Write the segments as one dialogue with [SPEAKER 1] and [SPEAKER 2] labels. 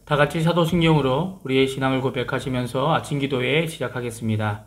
[SPEAKER 1] 다 같이 사도신경으로 우리의 신앙을 고백하시면서 아침 기도회 시작하겠습니다.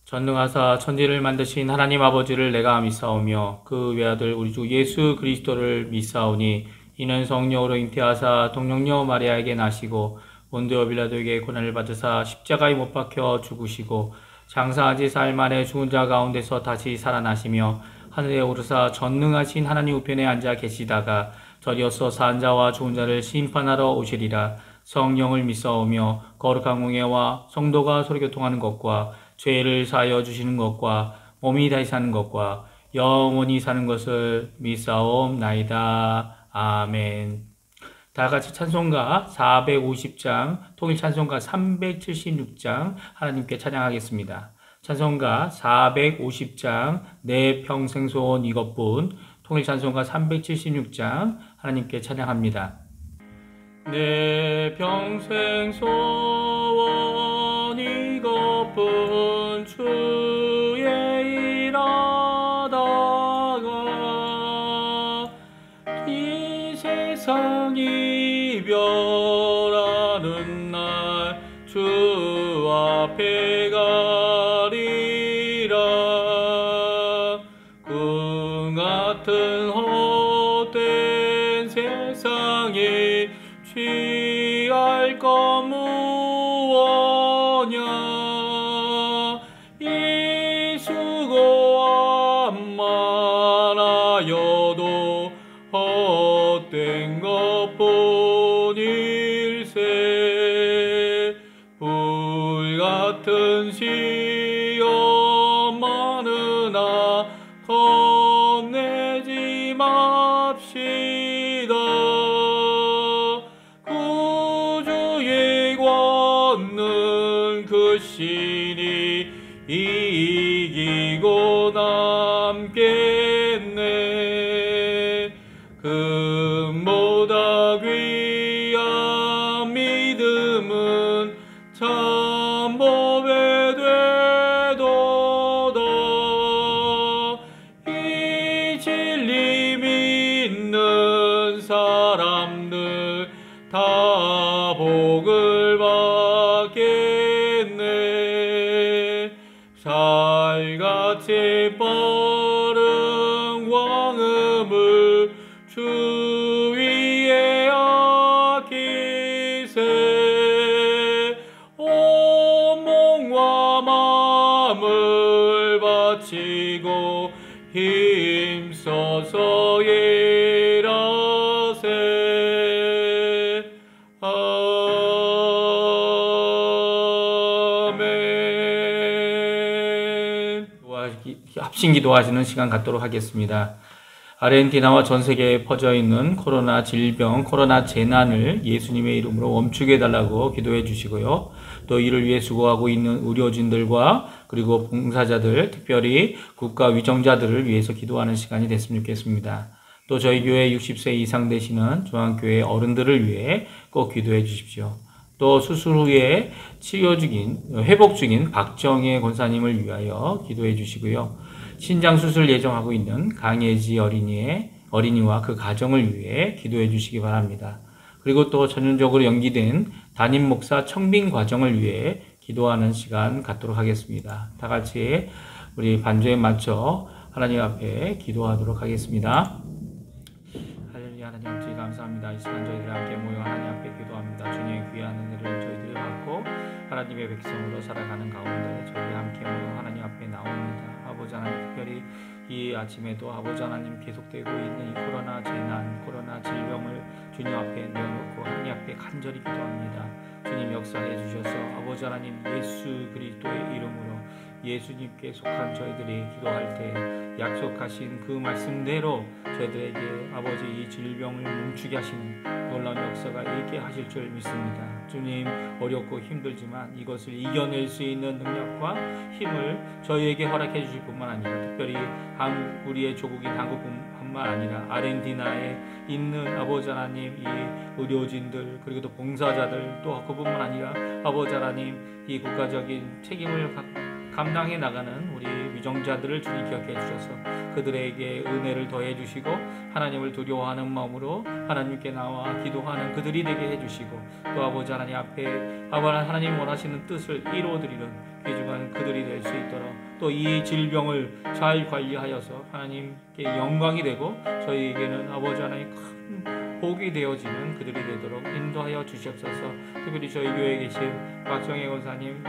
[SPEAKER 1] 전능하사 천지를 만드신 하나님 아버지를 내가 믿사오며 그 외아들 우리 주 예수 그리스도를 믿사오니 이는 성령으로 잉태하사 동정녀 마리아에게 나시고 본디오 빌라도에게 고난을 받으사 십자가에 못 박혀 죽으시고 장사한 지 사흘 만에 죽은 자 가운데서 다시 살아나시며 하늘에 오르사 전능하신 하나님 우편에 앉아 계시다가 저리어서 산 자와 죽은 자를 심판하러 오시리라. 성령을 믿사오며 거룩한 공예와 성도가 서로 교통하는 것과 죄를 사하여 주시는 것과 몸이 다시 사는 것과 영원히 사는 것을 믿사옵나이다. 아멘. 다 같이 찬송가 450장, 통일 찬송가 376장 하나님께 찬양하겠습니다. 찬송가 450장 내 평생 소원 이것뿐, 통일 찬송가 376장 하나님께 찬양합니다. 내 평생 소원 이것뿐 주의 일하다가 이 세상 이별하는 날 주 앞에 가리라. 꿈 같은 헛된 세상에 취할 것 무엇냐. 이 수고함 많아여도 헛된 것뿐일세. 불같은 시험 많으나 겁내지 맙시다. 구주의 권능 그 신이 이기고 남겠네. 금보다 귀한 믿음은 참 보배 되도다. 이 진리 믿는 사람들 다 복을 받겠네. 살같이 빠른 광음을 주 위에 아끼세. 온 몸과 마음을 바치고 힘써서 일하세. 아멘. 합심 기도하시는 시간 갖도록 하겠습니다. 아르헨티나와 전 세계에 퍼져 있는 코로나 질병, 코로나 재난을 예수님의 이름으로 멈추게 해달라고 기도해 주시고요. 또 이를 위해 수고하고 있는 의료진들과 그리고 봉사자들, 특별히 국가 위정자들을 위해서 기도하는 시간이 됐으면 좋겠습니다. 또 저희 교회 60세 이상 되시는 중앙교회 어른들을 위해 꼭 기도해 주십시오. 또 수술 후에 회복 중인 박정혜 권사님을 위하여 기도해 주시고요. 신장 수술 예정하고 있는 강예지 어린이와 그 가정을 위해 기도해 주시기 바랍니다. 그리고 또 전륜적으로 연기된 담임 목사 청빙 과정을 위해 기도하는 시간 갖도록 하겠습니다. 다 같이 우리 반주에 맞춰 하나님 앞에 기도하도록 하겠습니다. 할렐루야. 하나님 아버지 감사합니다. 이 시간 저희들 함께 모여 하나님 앞에 기도합니다. 주님의 귀한 은혜를 저희들이 받고 하나님의 백성으로 살아가는 가운데 저희 함께 모여 하나님 앞에 나옵니다. 아버지 하나님, 특별히 이 아침에도 아버지 하나님 계속되고 있는 이 코로나 재난, 코로나 질병을 주님 앞에 내어놓고 하나님 앞에 간절히 기도합니다. 주님 역사해 주셔서 아버지 하나님 예수 그리스도의 이름으로 예수님께 속한 저희들이 기도할 때 약속하신 그 말씀대로 저희들에게 아버지 이 질병을 멈추게 하시는 놀라운 역사가 있게 하실 줄 믿습니다. 주님, 어렵고 힘들지만 이것을 이겨낼 수 있는 능력과 힘을 저희에게 허락해 주실 뿐만 아니라 특별히 우리의 조국인 한국뿐만 아니라 아르헨티나에 있는 아버지 하나님 이 의료진들 그리고 또 봉사자들 또 그뿐만 아니라 아버지 하나님 이 국가적인 책임을 감당해 나가는 우리 애정자들을 주님 기억해 주셔서 그들에게 은혜를 더해 주시고 하나님을 두려워하는 마음으로 하나님께 나와 기도하는 그들이 되게 해주시고 또 아버지 하나님 앞에 하나님 원하시는 뜻을 이루어드리는 귀중한 그들이 될 수 있도록 또 이 질병을 잘 관리하여서 하나님께 영광이 되고 저희에게는 아버지 하나님 큰 복이 되어지는 그들이 되도록 인도하여 주시옵소서. 특별히 저희 교회에 계신 박정혜 권사님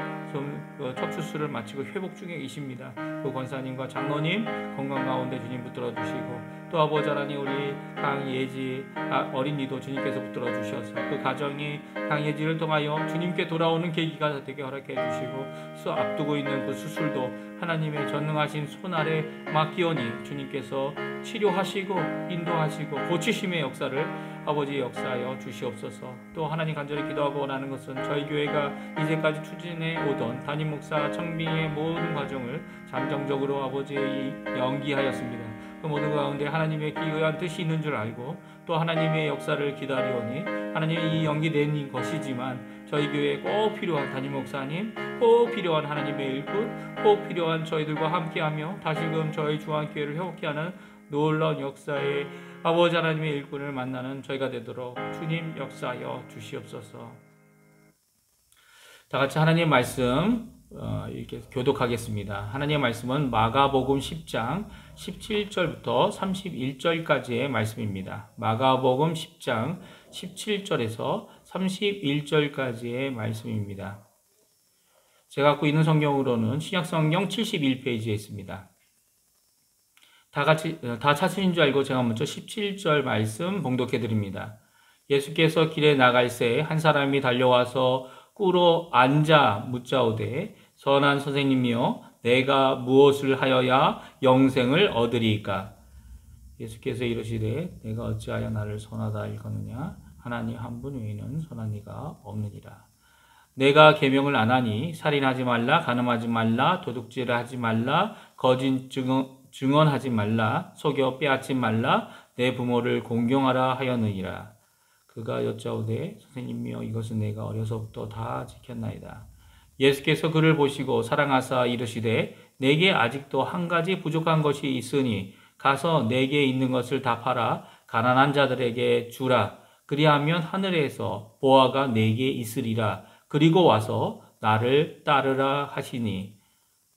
[SPEAKER 1] 척추수를 마치고 회복 중에 계십니다. 그 권사님과 장로님 건강 가운데 주님 붙들어 주시고 또 아버지 하나님 우리 강예지 어린이도 주님께서 붙들어 주셔서 그 가정이 강예지를 통하여 주님께 돌아오는 계기가 되게 허락해 주시고 앞두고 있는 그 수술도 하나님의 전능하신 손 아래 맡기오니 주님께서 치료하시고 인도하시고 고치심의 역사를 아버지 역사하여 주시옵소서. 또 하나님 간절히 기도하고 원하는 것은 저희 교회가 이제까지 추진해 오던 담임 목사 청빙의 모든 과정을 잠정적으로 아버지 연기하였습니다. 그 모든 가운데 하나님의 기이한 뜻이 있는 줄 알고 또 하나님의 역사를 기다리오니 하나님이 이 연기된 것이지만 저희 교회에 꼭 필요한 담임 목사님, 꼭 필요한 하나님의 일꾼, 꼭 필요한 저희들과 함께하며 다시금 저희 중앙교회를 회복케 하는 놀라운 역사의 아버지 하나님의 일꾼을 만나는 저희가 되도록 주님 역사하여 주시옵소서. 다 같이 하나님의 말씀 이렇게 교독하겠습니다. 하나님의 말씀은 마가복음 10장 17절부터 31절까지의 말씀입니다. 마가복음 10장 17절에서 31절까지의 말씀입니다. 제가 갖고 있는 성경으로는 신약성경 71페이지에 있습니다. 다 찾으신 줄 알고 제가 먼저 17절 말씀 봉독해 드립니다. 예수께서 길에 나갈새 한 사람이 달려와서 꿇어 앉아 묻자오되 선한 선생님이여 내가 무엇을 하여야 영생을 얻으리이까? 예수께서 이르시되 내가 어찌하여 나를 선하다 일컫느냐? 하나님 한 분 외에는 선한 이가 없느니라. 내가 계명을 안 하니 살인하지 말라, 간음하지 말라, 도둑질을 하지 말라, 거짓 증언하지 말라, 속여 빼앗지 말라, 내 부모를 공경하라 하였느니라. 그가 여짜오되 선생님이여 이것은 내가 어려서부터 다 지켰나이다. 예수께서 그를 보시고 사랑하사 이르시되 내게 아직도 한 가지 부족한 것이 있으니 가서 내게 있는 것을 다 팔아 가난한 자들에게 주라. 그리하면 하늘에서 보화가 내게 있으리라. 그리고 와서 나를 따르라 하시니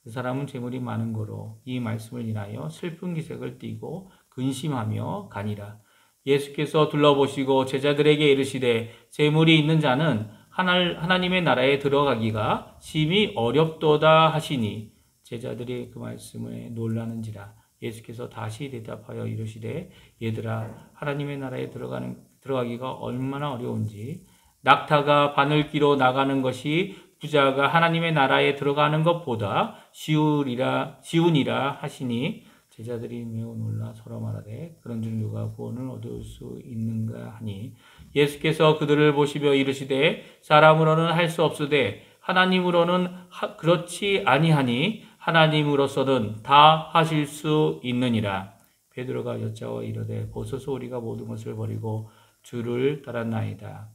[SPEAKER 1] 그 사람은 재물이 많은 거로 이 말씀을 인하여 슬픈 기색을 띠고 근심하며 가니라. 예수께서 둘러보시고 제자들에게 이르시되 재물이 있는 자는 하나님의 나라에 들어가기가 심히 어렵도다 하시니 제자들이 그 말씀에 놀라는지라. 예수께서 다시 대답하여 이르시되 얘들아 하나님의 나라에 들어가기가 얼마나 어려운지 낙타가 바늘기로 나가는 것이 부자가 하나님의 나라에 들어가는 것보다 쉬우니라 하시니 제자들이 매우 놀라 서로 말하되 그런 줄 누가 구원을 얻을 수 있는가 하니 예수께서 그들을 보시며 이르시되 사람으로는 할 수 없으되 하나님으로는 그렇지 아니하니 하나님으로서는 다 하실 수 있느니라. 베드로가 여짜와 이르되 보소서 우리가 모든 것을 버리고 주를 따랐나이다.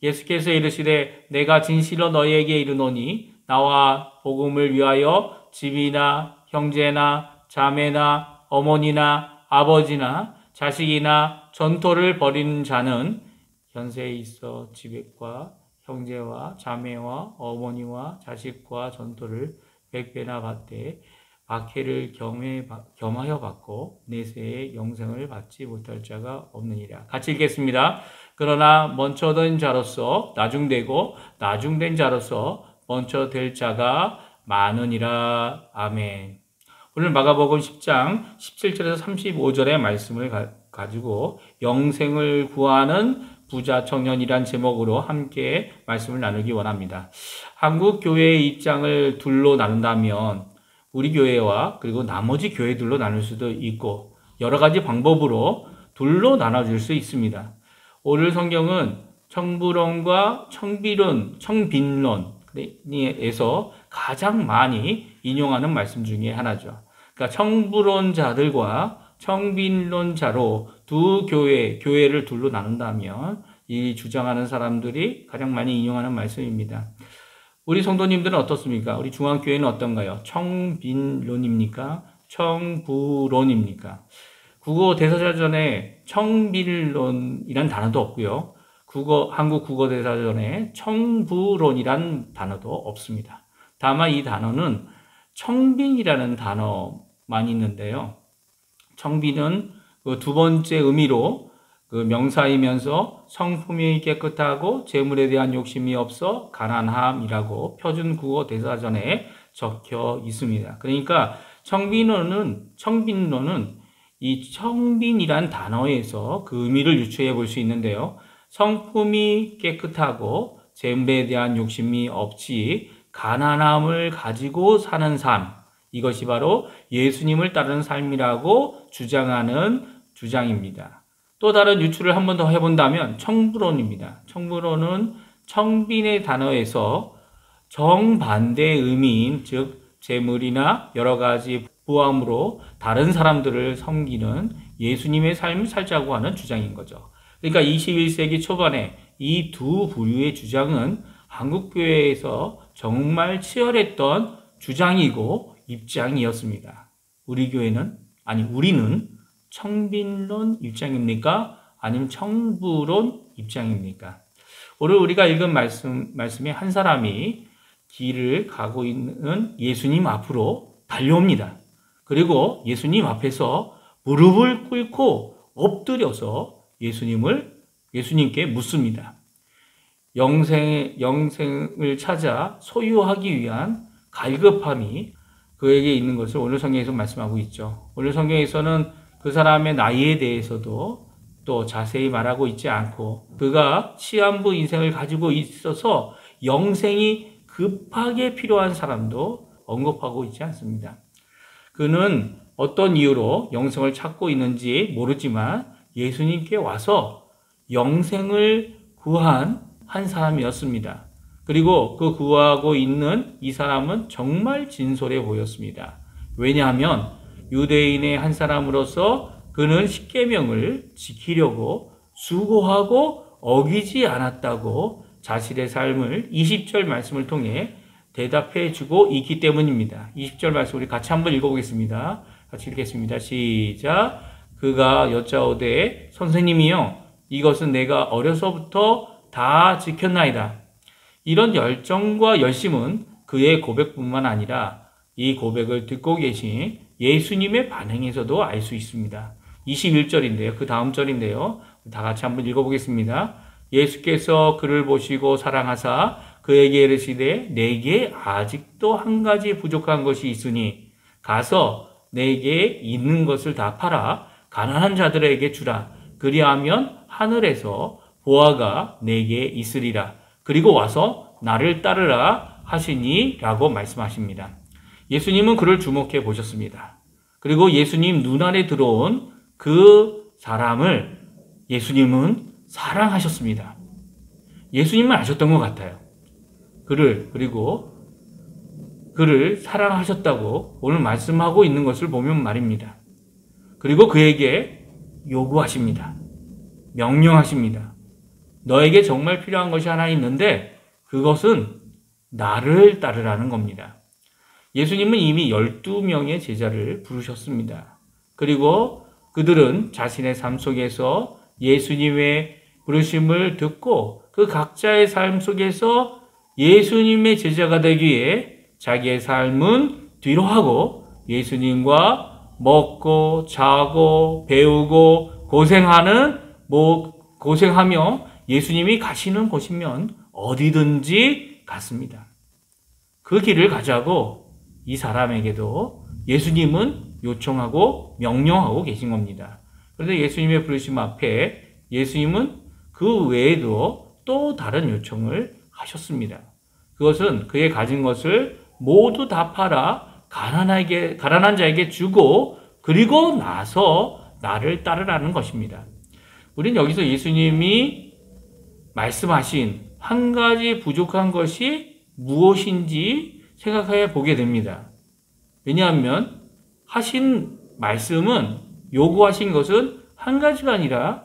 [SPEAKER 1] 예수께서 이르시되 내가 진실로 너희에게 이르노니 나와 복음을 위하여 집이나 형제나 자매나 어머니나 아버지나 자식이나 전토를 벌이는 자는 현세에 있어 집과 형제와 자매와 어머니와 자식과 전토를 100배나 받되 박해를 겸하여 받고 내세에 영생을 받지 못할 자가 없느니라. 같이 읽겠습니다. 그러나 먼저 된 자로서 나중되고 나중된 자로서 먼저 될 자가 많으니라. 아멘. 오늘 마가복음 10장 17절에서 35절의 말씀을 가지고 영생을 구하는 부자 청년이란 제목으로 함께 말씀을 나누기 원합니다. 한국 교회의 입장을 둘로 나눈다면 우리 교회와 그리고 나머지 교회들로 나눌 수도 있고 여러 가지 방법으로 둘로 나눠질 수 있습니다. 오늘 성경은 청부론과 청빈론에서 가장 많이 인용하는 말씀 중에 하나죠. 그러니까 청부론자들과 청빈론자로 두 교회를 둘로 나눈다면 이 주장하는 사람들이 가장 많이 인용하는 말씀입니다. 우리 성도님들은 어떻습니까? 우리 중앙교회는 어떤가요? 청빈론입니까? 청부론입니까? 국어 대사전에 청빈론이란 단어도 없고요. 한국 국어 대사전에 청부론이란 단어도 없습니다. 다만 이 단어는 청빈이라는 단어만 있는데요. 청빈은 그 두 번째 의미로 그 명사이면서 성품이 깨끗하고 재물에 대한 욕심이 없어 가난함이라고 표준 국어 대사전에 적혀 있습니다. 그러니까 청빈론은 이 청빈이란 단어에서 그 의미를 유추해 볼 수 있는데요. 성품이 깨끗하고 재물에 대한 욕심이 없이 가난함을 가지고 사는 삶, 이것이 바로 예수님을 따르는 삶이라고 주장하는 주장입니다. 또 다른 유추를 한 번 더 해본다면 청부론입니다. 청부론은 청빈의 단어에서 정반대의 의미인, 즉 재물이나 여러 가지 부함으로 다른 사람들을 섬기는 예수님의 삶을 살자고 하는 주장인 거죠. 그러니까 21세기 초반에 이 두 부류의 주장은 한국교회에서 정말 치열했던 주장이고 입장이었습니다. 우리는 청빈론 입장입니까? 아니면 청부론 입장입니까? 오늘 우리가 읽은 말씀에 한 사람이 길을 가고 있는 예수님 앞으로 달려옵니다. 그리고 예수님 앞에서 무릎을 꿇고 엎드려서 예수님께 묻습니다. 영생을 찾아 소유하기 위한 갈급함이 그에게 있는 것을 오늘 성경에서 말씀하고 있죠. 오늘 성경에서는 그 사람의 나이에 대해서도 또 자세히 말하고 있지 않고 그가 시한부 인생을 가지고 있어서 영생이 급하게 필요한 사람도 언급하고 있지 않습니다. 그는 어떤 이유로 영생을 찾고 있는지 모르지만 예수님께 와서 영생을 구한 한 사람이었습니다. 그리고 그 구하고 있는 이 사람은 정말 진솔해 보였습니다. 왜냐하면 유대인의 한 사람으로서 그는 십계명을 지키려고 수고하고 어기지 않았다고 자신의 삶을 20절 말씀을 통해 대답해 주고 있기 때문입니다. 20절 말씀 우리 같이 한번 읽어보겠습니다. 같이 읽겠습니다. 시작. 그가 여짜오되 선생님이여 이것은 내가 어려서부터 다 지켰나이다. 이런 열정과 열심은 그의 고백뿐만 아니라 이 고백을 듣고 계신 예수님의 반응에서도 알 수 있습니다. 21절인데요. 그 다음 절인데요. 다 같이 한번 읽어보겠습니다. 예수께서 그를 보시고 사랑하사 그에게 이르시되 내게 아직도 한 가지 부족한 것이 있으니 가서 내게 있는 것을 다 팔아 가난한 자들에게 주라. 그리하면 하늘에서 보화가 내게 있으리라. 그리고 와서 나를 따르라 하시니 라고 말씀하십니다. 예수님은 그를 주목해 보셨습니다. 그리고 예수님 눈안에 들어온 그 사람을 예수님은 사랑하셨습니다. 예수님은 아셨던 것 같아요. 그리고 그를 사랑하셨다고 오늘 말씀하고 있는 것을 보면 말입니다. 그리고 그에게 요구하십니다. 명령하십니다. 너에게 정말 필요한 것이 하나 있는데 그것은 나를 따르라는 겁니다. 예수님은 이미 12명의 제자를 부르셨습니다. 그리고 그들은 자신의 삶 속에서 예수님의 부르심을 듣고 그 각자의 삶 속에서 예수님의 제자가 되기 위해 자기의 삶은 뒤로 하고 예수님과 먹고 자고 배우고 고생하며 예수님이 가시는 곳이면 어디든지 갔습니다. 그 길을 가자고 이 사람에게도 예수님은 요청하고 명령하고 계신 겁니다. 그런데 예수님의 부르심 앞에 예수님은 그 외에도 또 다른 요청을 하셨습니다. 그것은 그의 가진 것을 모두 다 팔아 가난한 자에게 주고 그리고 나서 나를 따르라는 것입니다. 우리는 여기서 예수님이 말씀하신 한 가지 부족한 것이 무엇인지 생각해 보게 됩니다. 왜냐하면 하신 말씀은 요구하신 것은 한 가지가 아니라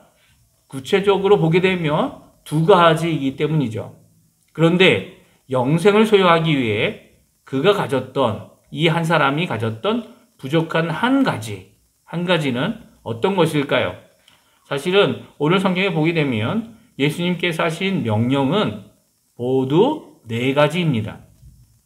[SPEAKER 1] 구체적으로 보게 되면 두 가지이기 때문이죠. 그런데 영생을 소유하기 위해 그가 가졌던, 이 한 사람이 가졌던 부족한 한 가지는 어떤 것일까요? 사실은 오늘 성경에 보게 되면 예수님께서 하신 명령은 모두 4가지입니다.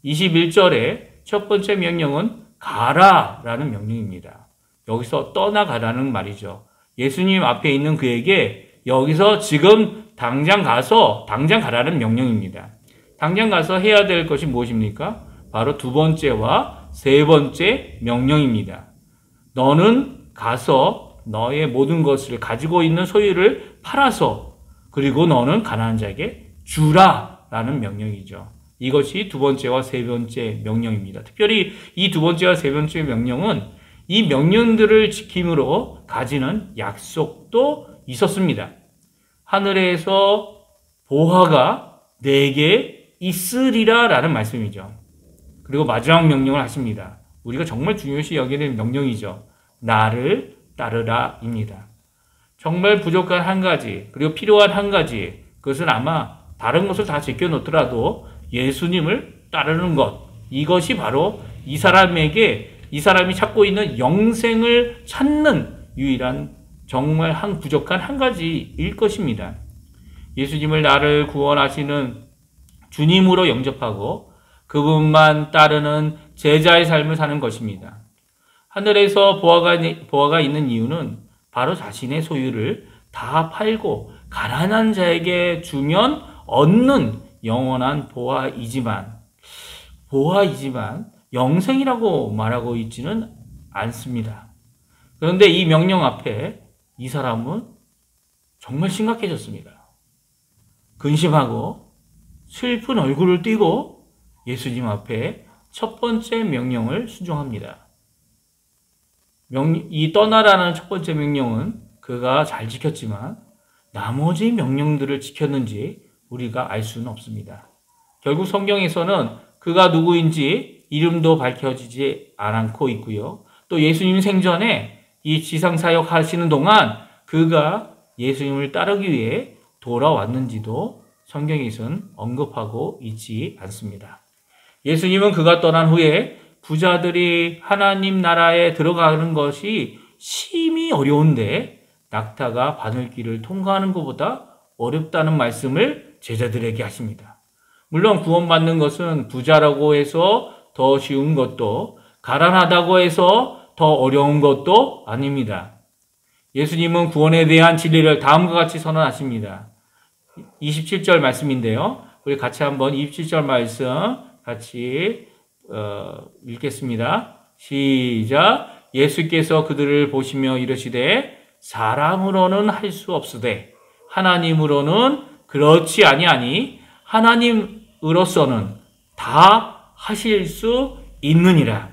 [SPEAKER 1] 21절에 첫 번째 명령은 가라라는 명령입니다. 여기서 떠나가라는 말이죠. 예수님 앞에 있는 그에게 여기서 지금 당장 가라는 명령입니다. 당장 가서 해야 될 것이 무엇입니까? 바로 2번째와 3번째 명령입니다. 너는 가서 너의 모든 것을 가지고 있는 소유를 팔아서 그리고 너는 가난한 자에게 주라라는 명령이죠. 이것이 2번째와 3번째 명령입니다. 특별히 이 2번째와 3번째 명령은 이 명령들을 지킴으로 가지는 약속도 있었습니다. 하늘에서 보화가 내게 있으리라 라는 말씀이죠. 그리고 마지막 명령을 하십니다. 우리가 정말 중요시 여기는 명령이죠. 나를 따르라 입니다. 정말 부족한 한 가지, 그리고 필요한 한 가지, 그것은 아마 다른 것을 다 제껴놓더라도 예수님을 따르는 것, 이것이 바로 이 사람이 찾고 있는 영생을 찾는 유일한 정말 부족한 한 가지일 것입니다. 예수님을 나를 구원하시는 주님으로 영접하고 그분만 따르는 제자의 삶을 사는 것입니다. 하늘에서 보화가 있는 이유는 바로 자신의 소유를 다 팔고 가난한 자에게 주면 얻는 영원한 보화이지만 영생이라고 말하고 있지는 않습니다. 그런데 이 명령 앞에 이 사람은 정말 심각해졌습니다. 근심하고 슬픈 얼굴을 띠고 예수님 앞에 첫 번째 명령을 순종합니다. 이 떠나라는 첫 번째 명령은 그가 잘 지켰지만 나머지 명령들을 지켰는지 우리가 알 수는 없습니다. 결국 성경에서는 그가 누구인지 이름도 밝혀지지 않고 있고요. 또 예수님 생전에 이 지상사역 하시는 동안 그가 예수님을 따르기 위해 돌아왔는지도 성경에서는 언급하고 있지 않습니다. 예수님은 그가 떠난 후에 부자들이 하나님 나라에 들어가는 것이 심히 어려운데 낙타가 바늘길을 통과하는 것보다 어렵다는 말씀을 제자들에게 하십니다. 물론 구원받는 것은 부자라고 해서 더 쉬운 것도 가난하다고 해서 더 어려운 것도 아닙니다. 예수님은 구원에 대한 진리를 다음과 같이 선언하십니다. 27절 말씀인데요. 우리 같이 한번 27절 말씀 같이 읽겠습니다. 시작. 예수께서 그들을 보시며 이르시되 사람으로는 할 수 없으되 하나님으로는 그렇지 아니하니 하나님으로서는 다 하실 수 있느니라.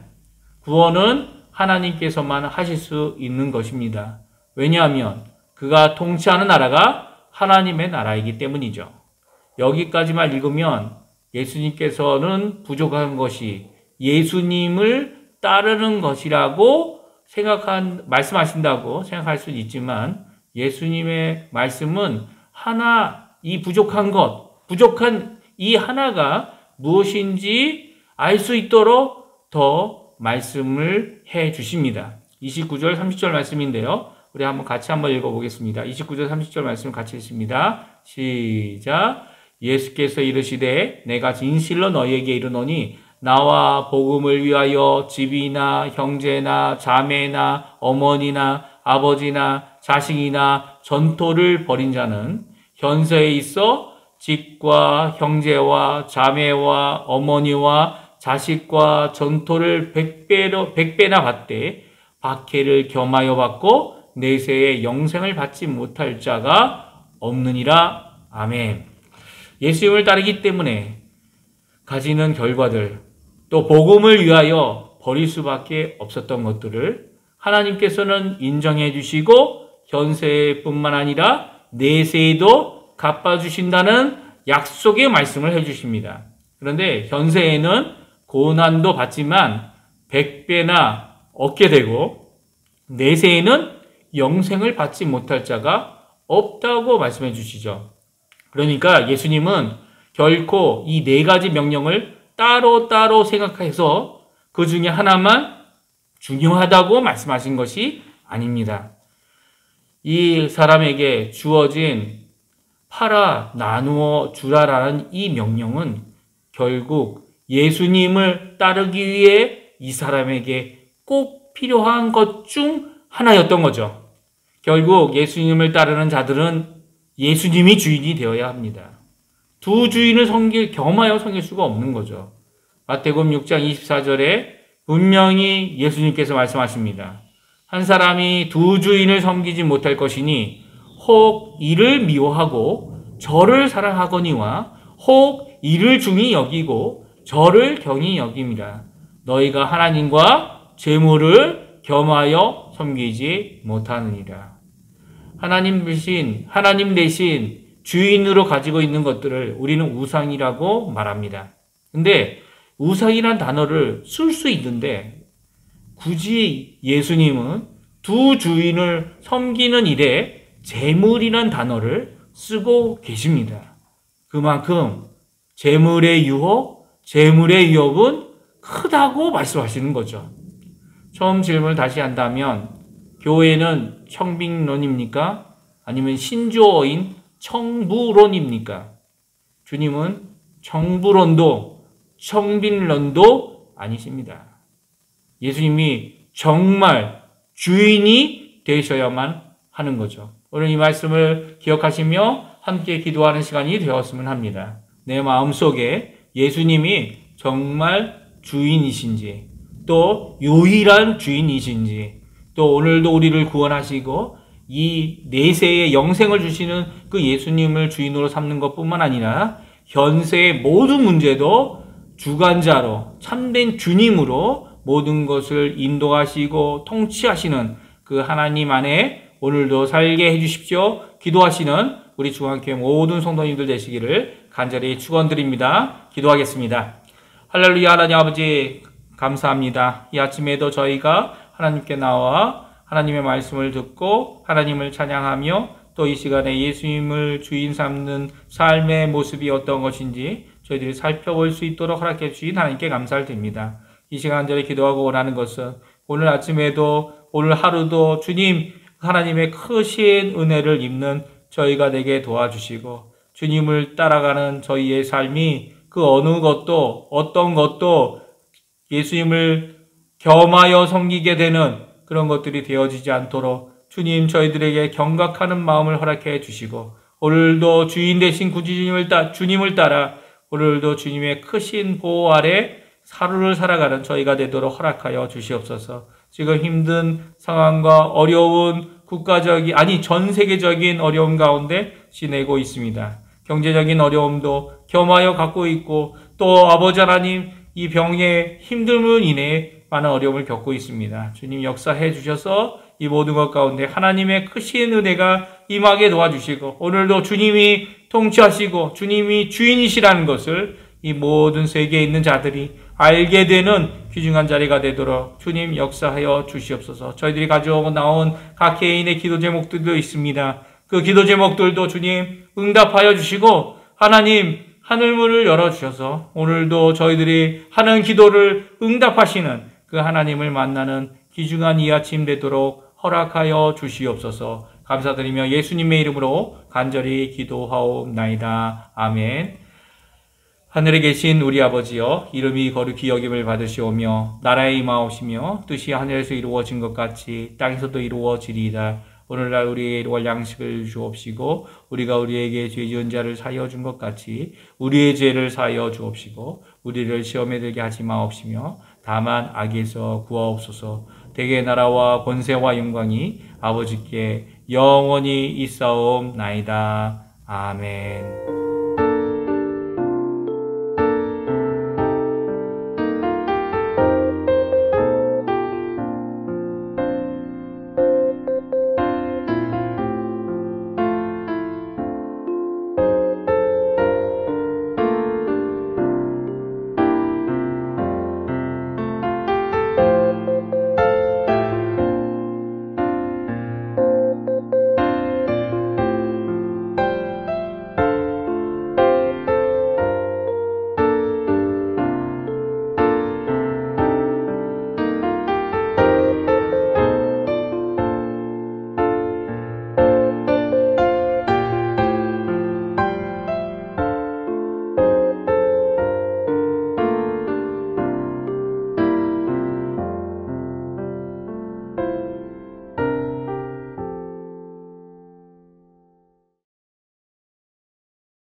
[SPEAKER 1] 구원은 하나님께서만 하실 수 있는 것입니다. 왜냐하면 그가 통치하는 나라가 하나님의 나라이기 때문이죠. 여기까지만 읽으면 예수님께서는 부족한 것이 예수님을 따르는 것이라고 말씀하신다고 생각할 수는 있지만 예수님의 말씀은 이 부족한 이 하나가 무엇인지 알 수 있도록 더 말씀을 해 주십니다. 29절, 30절 말씀인데요. 우리 같이 한번 읽어보겠습니다. 29절, 30절 말씀 같이 읽습니다. 시작. 예수께서 이르시되 내가 진실로 너희에게 이르노니 나와 복음을 위하여 집이나 형제나 자매나 어머니나 아버지나 자식이나 전토를 벌인 자는 현세에 있어 집과 형제와 자매와 어머니와 자식과 전토를 100배나 받되 박해를 겸하여 받고 내세에 영생을 받지 못할 자가 없느니라. 아멘. 예수님을 따르기 때문에 가지는 결과들, 또 복음을 위하여 버릴 수밖에 없었던 것들을 하나님께서는 인정해 주시고 현세뿐만 아니라 내세에도 갚아주신다는 약속의 말씀을 해주십니다. 그런데 현세에는 고난도 받지만 100배나 얻게 되고 내세에는 영생을 받지 못할 자가 없다고 말씀해 주시죠. 그러니까 예수님은 결코 이 네 가지 명령을 따로따로 생각해서 그 중에 하나만 중요하다고 말씀하신 것이 아닙니다. 이 사람에게 주어진 팔아 나누어 주라라는 이 명령은 결국 예수님을 따르기 위해 이 사람에게 꼭 필요한 것 중 하나였던 거죠. 결국 예수님을 따르는 자들은 예수님이 주인이 되어야 합니다. 두 주인을 겸하여 섬길 수가 없는 거죠. 마태복음 6장 24절에 분명히 예수님께서 말씀하십니다. 한 사람이 두 주인을 섬기지 못할 것이니 혹 이를 미워하고 저를 사랑하거니와 혹 이를 중히 여기고 저를 경히 여김이라. 너희가 하나님과 재물을 겸하여 섬기지 못하느니라. 하나님 대신 주인으로 가지고 있는 것들을 우리는 우상이라고 말합니다. 근데 우상이란 단어를 쓸 수 있는데 굳이 예수님은 두 주인을 섬기는 일에 재물이란 단어를 쓰고 계십니다. 그만큼 재물의 유혹, 재물의 위협은 크다고 말씀하시는 거죠. 처음 질문을 다시 한다면 교회는 청빙론입니까? 아니면 신조어인 청부론입니까? 주님은 청부론도 청빙론도 아니십니다. 예수님이 정말 주인이 되셔야만 하는 거죠. 오늘 이 말씀을 기억하시며 함께 기도하는 시간이 되었으면 합니다. 내 마음속에 예수님이 정말 주인이신지, 또 유일한 주인이신지, 또 오늘도 우리를 구원하시고 이 내세의 영생을 주시는 그 예수님을 주인으로 삼는 것뿐만 아니라 현세의 모든 문제도 주관자로 참된 주님으로 모든 것을 인도하시고 통치하시는 그 하나님 안에 오늘도 살게 해주십시오. 기도하시는 우리 중앙교회 모든 성도님들 되시기를 간절히 축원드립니다. 기도하겠습니다. 할렐루야. 하나님 아버지 감사합니다. 이 아침에도 저희가 하나님께 나와 하나님의 말씀을 듣고 하나님을 찬양하며 또 이 시간에 예수님을 주인 삼는 삶의 모습이 어떤 것인지 저희들이 살펴볼 수 있도록 허락해 주신 하나님께 감사를 드립니다. 이 시간 전에 기도하고 원하는 것은 오늘 아침에도 오늘 하루도 주님 하나님의 크신 은혜를 입는 저희가 되게 도와주시고 주님을 따라가는 저희의 삶이 그 어느 것도 어떤 것도 예수님을 겸하여 섬기게 되는 그런 것들이 되어지지 않도록 주님 저희들에게 경각하는 마음을 허락해 주시고 오늘도 주인 되신 주님을 따라 오늘도 주님의 크신 보호 아래 하루를 살아가는 저희가 되도록 허락하여 주시옵소서. 지금 힘든 상황과 어려운 전 세계적인 어려움 가운데 지내고 있습니다. 경제적인 어려움도 겸하여 갖고 있고 또 아버지 하나님 이 병의 힘듦을 인해 많은 어려움을 겪고 있습니다. 주님 역사해 주셔서 이 모든 것 가운데 하나님의 크신 은혜가 임하게 도와주시고 오늘도 주님이 통치하시고 주님이 주인이시라는 것을 이 모든 세계에 있는 자들이 알게 되는 귀중한 자리가 되도록 주님 역사하여 주시옵소서. 저희들이 가져오고 나온 각 개인의 기도 제목들도 있습니다. 그 기도 제목들도 주님 응답하여 주시고 하나님 하늘문을 열어주셔서 오늘도 저희들이 하는 기도를 응답하시는 그 하나님을 만나는 귀중한 이 아침 되도록 허락하여 주시옵소서. 감사드리며 예수님의 이름으로 간절히 기도하옵나이다. 아멘. 하늘에 계신 우리 아버지여, 이름이 거룩히 여김을 받으시오며 나라에 임하옵시며 뜻이 하늘에서 이루어진 것 같이 땅에서도 이루어지리이다. 오늘날 우리에게 이루어갈 양식을 주옵시고 우리가 우리에게 죄 지은 자를 사하여 준 것 같이 우리의 죄를 사하여 주옵시고 우리를 시험에 들게 하지 마옵시며 다만 악에서 구하옵소서. 대개 나라와 권세와 영광이 아버지께 영원히 있사옵나이다. 아멘.